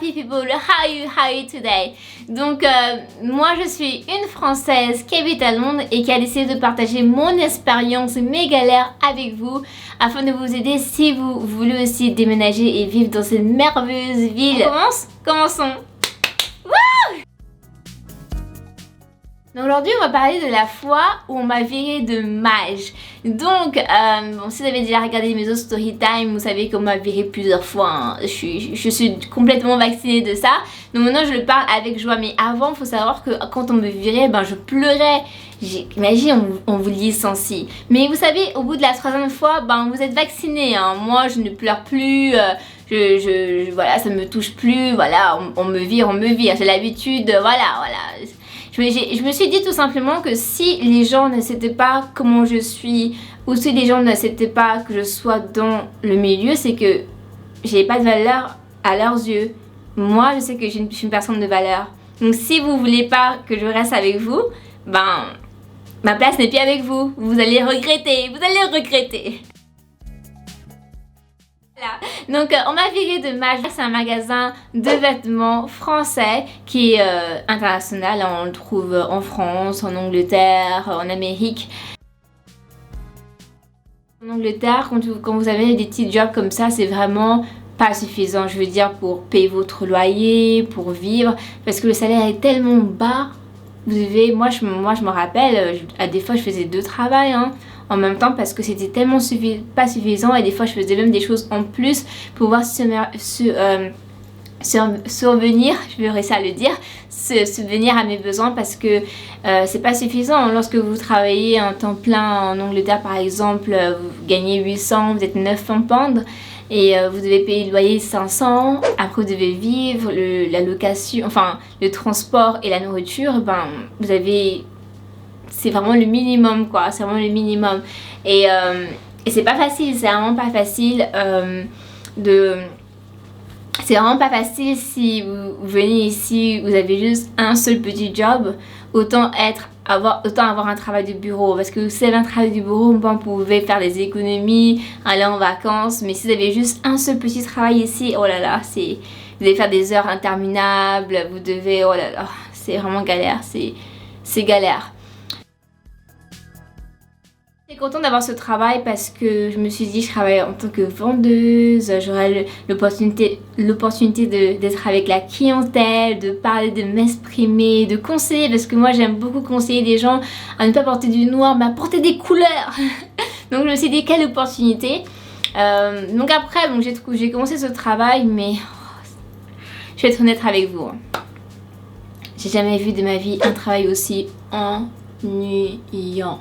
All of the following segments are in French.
party people, how are you today? Donc moi je suis une Française qui habite à Londres et qui a décidé de partager mon expérience et mes galères avec vous afin de vous aider si vous voulez aussi déménager et vivre dans cette merveilleuse ville. On commence? Commençons! Donc aujourd'hui on va parler de la fois où on m'a viré de Maj. Donc bon, si vous avez déjà regardé mes autres story time, vous savez qu'on m'a viré plusieurs fois, hein. Je suis complètement vaccinée de ça. Donc maintenant je le parle avec joie, mais avant il faut savoir que quand on me virait, ben je pleurais. Imagine on vous licencie. Mais vous savez, au bout de la 3e fois, ben vous êtes vacciné, hein. Moi je ne pleure plus, voilà, ça me touche plus, voilà, on me vire, j'ai l'habitude, voilà. Je me suis dit tout simplement que si les gens ne savaient pas comment je suis, ou si les gens ne savaient pas que je sois dans le milieu, c'est que j'ai pas de valeur à leurs yeux. Moi, je sais que je suis une personne de valeur. Donc si vous voulez pas que je reste avec vous, ben ma place n'est plus avec vous. Vous allez regretter, Voilà. Donc on m'a viré de Maj. C'est un magasin de vêtements français qui est international. On le trouve en France, en Angleterre, en Amérique. En Angleterre, quand vous avez des petits jobs comme ça, c'est vraiment pas suffisant. Je veux dire, pour payer votre loyer, pour vivre, parce que le salaire est tellement bas. Vous devez, moi je me rappelle, à des fois je faisais 2 travails, hein, en même temps parce que c'était tellement pas suffisant, et des fois je faisais même des choses en plus pour pouvoir survenir, je vais réussir à le dire, subvenir à mes besoins, parce que c'est pas suffisant. Lorsque vous travaillez en temps plein en Angleterre par exemple, vous gagnez 800, vous êtes 900 pounds. Et vous devez payer le loyer 500, après vous devez vivre, la location, enfin le transport et la nourriture, ben vous avez, c'est vraiment le minimum quoi, c'est vraiment le minimum. Et c'est pas facile, c'est vraiment pas facile c'est vraiment pas facile si vous venez ici, vous avez juste un seul petit job, autant avoir un travail de bureau, parce que si vous avez un travail de bureau, vous pouvez faire des économies, aller en vacances. Mais si vous avez juste un seul petit travail ici, oh là là, vous devez faire des heures interminables, vous devez, oh là là, c'est vraiment galère, c'est galère. Je suis contente d'avoir ce travail parce que je me suis dit, je travaille en tant que vendeuse, j'aurai l'opportunité d'être avec la clientèle, de parler, de m'exprimer, de conseiller, parce que moi j'aime beaucoup conseiller les gens à ne pas porter du noir mais à porter des couleurs. Donc je me suis dit, quelle opportunité. Donc après, bon, j'ai commencé ce travail, mais je vais être honnête avec vous, j'ai jamais vu de ma vie un travail aussi ennuyant.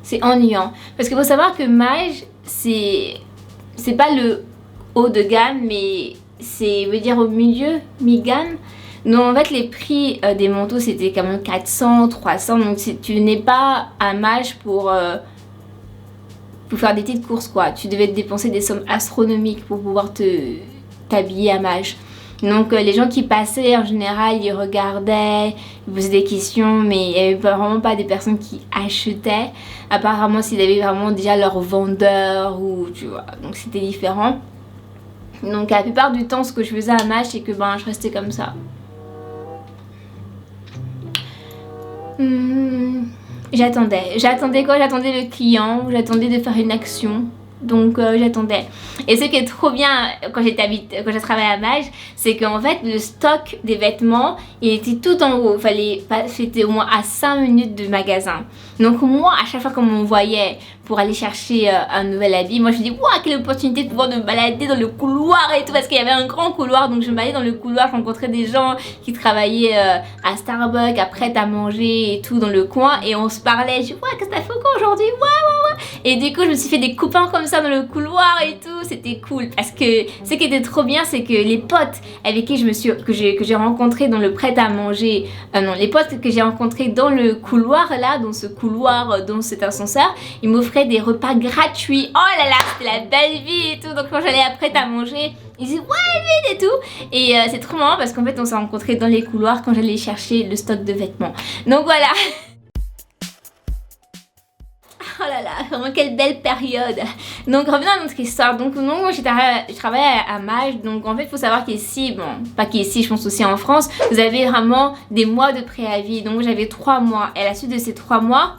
C'est ennuyant, parce qu'il faut savoir que Maj, c'est pas le haut de gamme, mais c'est, veut dire au milieu, mi-gamme. Donc en fait les prix des manteaux c'était quand même 400, 300, donc tu n'es pas à Maj pour faire des petites courses quoi. Tu devais dépenser des sommes astronomiques pour pouvoir t'habiller à Maj. Donc les gens qui passaient en général, ils regardaient, ils posaient des questions, mais il n'y avait vraiment pas des personnes qui achetaient, apparemment s'ils avaient vraiment déjà leur vendeur, ou tu vois, donc c'était différent. Donc la plupart du temps ce que je faisais à Maj, c'est que ben je restais comme ça. J'attendais quoi? J'attendais le client, j'attendais de faire une action. Donc j'attendais. Et ce qui est trop bien quand j'ai travaillé à Maj, c'est qu'en fait le stock des vêtements il était tout en haut. C'était au moins à 5 minutes de magasin. Donc moi à chaque fois qu'on m'envoyait pour aller chercher un nouvel habit, moi je me dis waouh, quelle opportunité de pouvoir me balader dans le couloir et tout, parce qu'il y avait un grand couloir. Donc je me baladais dans le couloir, je rencontrais des gens qui travaillaient à Starbucks, à prêt à manger et tout dans le coin, et on se parlait. Je dis waouh, qu'est-ce que t'as fait quoi aujourd'hui? Ouais. Et du coup je me suis fait des copains comme ça dans le couloir et tout, c'était cool. Parce que ce qui était trop bien, c'est que les potes avec qui que j'ai rencontré dans le prêt à manger, les potes que j'ai rencontrés dans le couloir là, dans ce couloir, dans cet ascenseur, ils m'offraient des repas gratuits. Oh là là, c'était la belle vie et tout. Donc quand j'allais à prêt à manger, ils disaient ouais vite et tout. Et c'est trop marrant parce qu'en fait on s'est rencontrés dans les couloirs quand j'allais chercher le stock de vêtements. Donc voilà. Oh là là, vraiment quelle belle période. Donc revenons à notre histoire. Donc non, moi je travaillais à Mage. Donc en fait il faut savoir qu'ici, bon pas qu'ici, je pense aussi en France, vous avez vraiment des mois de préavis. Donc j'avais 3 mois et à la suite de ces 3 mois,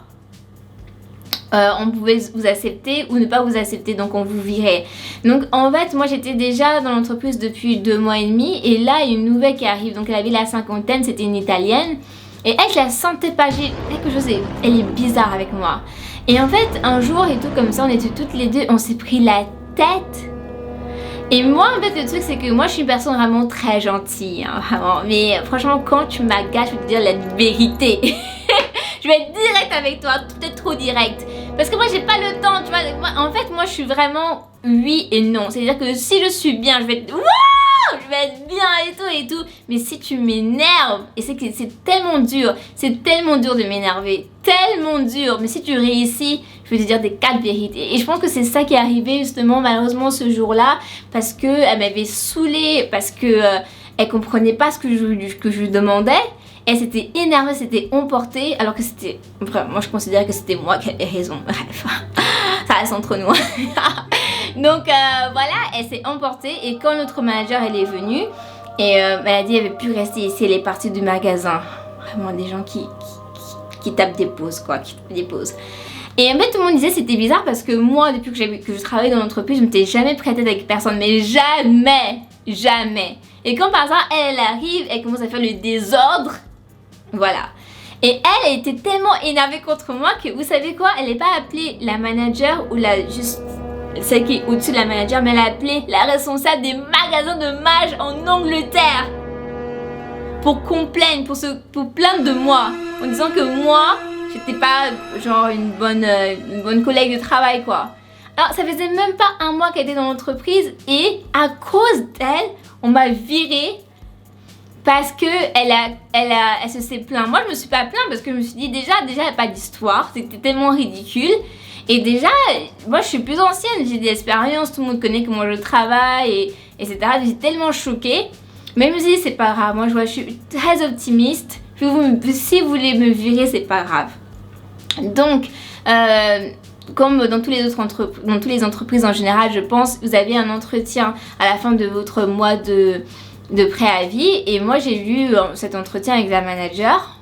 on pouvait vous accepter ou ne pas vous accepter, donc on vous virait. Donc en fait moi j'étais déjà dans l'entreprise depuis 2 mois et demi et là il y a une nouvelle qui arrive. Donc elle avait la cinquantaine, c'était une italienne et elle, je la sentais pas, j'ai quelque chose, elle est bizarre avec moi. Et en fait un jour et tout comme ça, on était toutes les deux, on s'est pris la tête. Et moi en fait le truc c'est que moi je suis une personne vraiment très gentille, hein, vraiment. Mais franchement quand tu m'agaces, je vais te dire la vérité. Je vais être directe avec toi, peut-être trop directe. Parce que moi j'ai pas le temps, tu vois. En fait moi je suis vraiment oui et non. C'est-à-dire que si je suis bien, je vais être wouh, je vais être bien et tout. Mais si tu m'énerves, et c'est que c'est tellement dur de m'énerver, tellement dur. Mais si tu réussis, je vais te dire des 4 vérités. Et je pense que c'est ça qui est arrivé justement malheureusement ce jour-là. Parce que elle m'avait saoulée, parce que elle comprenait pas ce que je lui demandais. Elle s'était énervée, s'était emportée, alors que c'était... Enfin, moi je considère que c'était moi qui avais raison. Bref, ça reste entre nous. Donc voilà, elle s'est emportée et quand notre manager elle est venue, et elle a dit elle ne veut plus rester ici, elle est partie du magasin. Vraiment des gens qui tapent des pauses quoi, qui tapent des pauses. Et en fait tout le monde disait c'était bizarre parce que moi depuis que je travaillais dans l'entreprise, je ne m'étais jamais prêtée avec personne, mais jamais. Et quand par hasard elle arrive, elle commence à faire le désordre. Voilà. Et elle était tellement énervée contre moi que vous savez quoi, elle n'est pas appelée la manager ou juste celle qui est au-dessus de la manager, mais elle a appelé la responsable des magasins de Mage en Angleterre pour qu'on plaigne, pour plaindre de moi en disant que moi j'étais pas genre une bonne collègue de travail quoi. Alors ça faisait même pas 1 mois qu'elle était dans l'entreprise et à cause d'elle on m'a virée. Parce que elle se s'est plaint. Moi je me suis pas plaint parce que je me suis dit déjà il n'y a pas d'histoire, c'était tellement ridicule. Et déjà, moi je suis plus ancienne, j'ai des expériences, tout le monde connaît comment je travaille, etc. J'étais tellement choquée. Mais je me suis dit c'est pas grave, moi je suis très optimiste. Si vous voulez me virer, c'est pas grave. Donc, comme dans toutes les entreprises en général, je pense, vous avez un entretien à la fin de votre mois de préavis et moi j'ai eu cet entretien avec la manager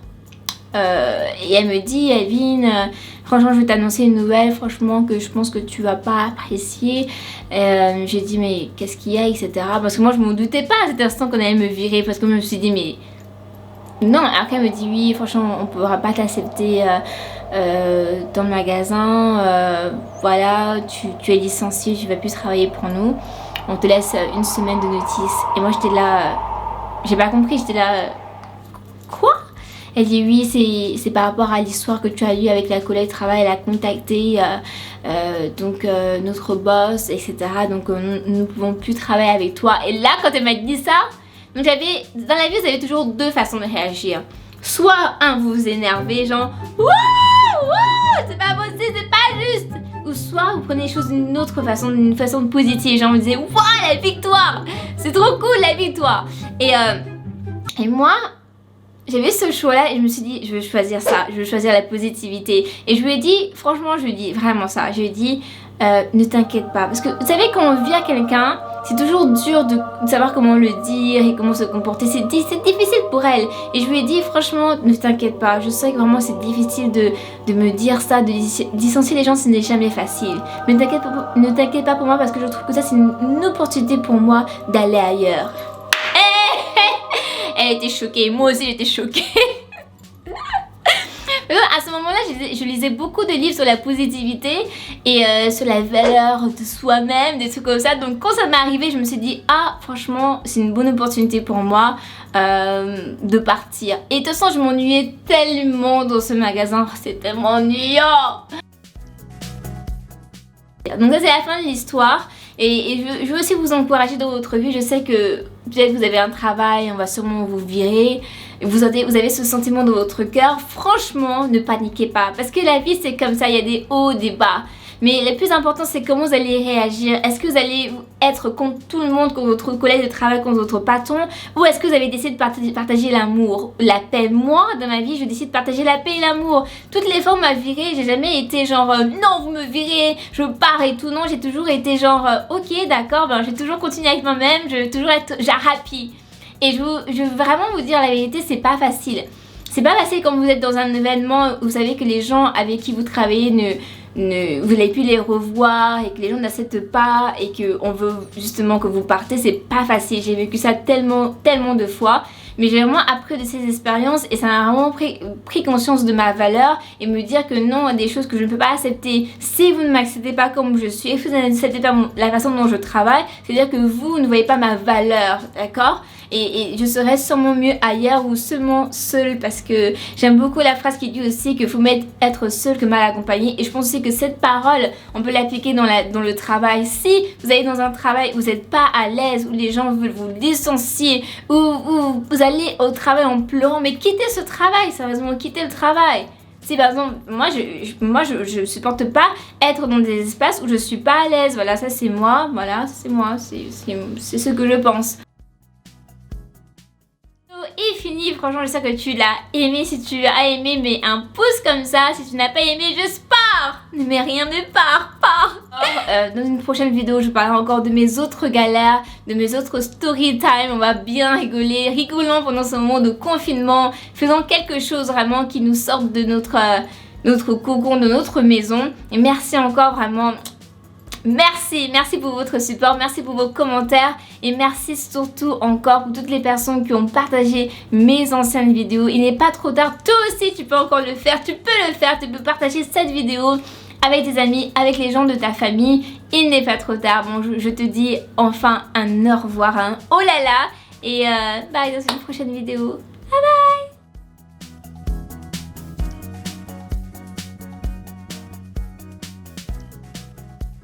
et elle me dit Elvin, franchement je vais t'annoncer une nouvelle franchement que je pense que tu vas pas apprécier. J'ai dit mais qu'est-ce qu'il y a etc. Parce que moi je me doutais pas à cet instant qu'on allait me virer parce que je me suis dit mais non. Après elle me dit oui franchement on pourra pas t'accepter dans le magasin, voilà tu es licencié, tu vas plus travailler pour nous. On te laisse 1 semaine de notice. Et moi j'étais là, j'ai pas compris, j'étais là, quoi? Elle dit oui c'est par rapport à l'histoire que tu as eue avec la collègue de travail, elle a contacté notre boss etc. Donc nous ne pouvons plus travailler avec toi. Et là quand elle m'a dit ça, donc dans la vie vous avez toujours 2 façons de réagir. Soit vous vous énervez genre wouh c'est pas possible, c'est pas juste. Ou soit vous prenez les choses d'une autre façon, d'une façon positive. Genre vous disiez waouh la victoire, c'est trop cool la victoire. Et moi j'avais ce choix là et je me suis dit je vais choisir ça, je vais choisir la positivité. Et je lui ai dit franchement, je lui ai dit vraiment ça, je lui ai dit ne t'inquiète pas. Parce que vous savez quand on vire quelqu'un, c'est toujours dur de savoir comment le dire et comment se comporter, c'est difficile pour elle. Et je lui ai dit franchement ne t'inquiète pas, je sais que vraiment c'est difficile de me dire ça, de licencier les gens ce n'est jamais facile. Mais ne t'inquiète pas pour moi parce que je trouve que ça c'est une opportunité pour moi d'aller ailleurs. Elle était choquée, moi aussi j'étais choquée. À ce moment-là, je lisais beaucoup de livres sur la positivité et sur la valeur de soi-même, des trucs comme ça. Donc quand ça m'est arrivé, je me suis dit ah franchement c'est une bonne opportunité pour moi de partir. Et de toute façon je m'ennuyais tellement dans ce magasin, c'était tellement ennuyant. Donc ça c'est la fin de l'histoire. Et je veux aussi vous encourager dans votre vie. Je sais que peut-être vous avez un travail, on va sûrement vous virer. Vous avez ce sentiment dans votre cœur. Franchement, ne paniquez pas. Parce que la vie, c'est comme ça. Il y a des hauts, des bas. Mais le plus important, c'est comment vous allez réagir. Est-ce que vous allez être contre tout le monde, contre votre collègue de travail, contre votre patron, ou est-ce que vous avez décidé de partager l'amour, la paix? Moi, dans ma vie, je décide de partager la paix et l'amour. Toutes les fois, on m'a viré, j'ai jamais été genre non, vous me virez, je pars et tout. Non, j'ai toujours été genre ok, d'accord, ben, je vais toujours continuer avec moi-même, je vais toujours être happy. Et je veux vraiment vous dire la vérité, c'est pas facile. C'est pas facile quand vous êtes dans un événement, vous savez que les gens avec qui vous travaillez vous n'avez plus les revoir et que les gens n'acceptent pas et qu'on veut justement que vous partez, c'est pas facile. J'ai vécu ça tellement de fois, mais j'ai vraiment appris de ces expériences et ça m'a vraiment pris conscience de ma valeur et me dire que non, des choses que je ne peux pas accepter. Si vous ne m'acceptez pas comme je suis et que vous n'acceptez pas la façon dont je travaille, c'est-à-dire que vous ne voyez pas ma valeur, d'accord? Et je serais sûrement mieux ailleurs ou seulement seule, parce que j'aime beaucoup la phrase qui dit aussi qu'il faut mieux être seul que mal accompagné. Et je pense aussi que cette parole, on peut l'appliquer dans le travail. Si vous allez dans un travail où vous n'êtes pas à l'aise, où les gens veulent vous licencier, où vous allez au travail en pleurant, mais quittez ce travail, sérieusement, quittez le travail. Si par exemple, moi je supporte pas être dans des espaces où je suis pas à l'aise, voilà, ça c'est moi, voilà, c'est moi, c'est ce que je pense. Est fini, franchement j'espère que tu l'as aimé. Si tu as aimé, mets un pouce comme ça. Si tu n'as pas aimé, juste pars. Ne mets rien, mais pars. Dans une prochaine vidéo, je parlerai encore de mes autres galères, de mes autres story time. On va bien rigoler, rigolons pendant ce moment de confinement, faisant quelque chose vraiment qui nous sorte de notre cocon, de notre maison. Et merci encore vraiment. Merci pour votre support, merci pour vos commentaires et merci surtout encore pour toutes les personnes qui ont partagé mes anciennes vidéos. Il n'est pas trop tard, toi aussi tu peux encore le faire, tu peux partager cette vidéo avec tes amis, avec les gens de ta famille. Il n'est pas trop tard. Bon, je te dis enfin un au revoir, hein. Oh là là. Et bye dans une prochaine vidéo.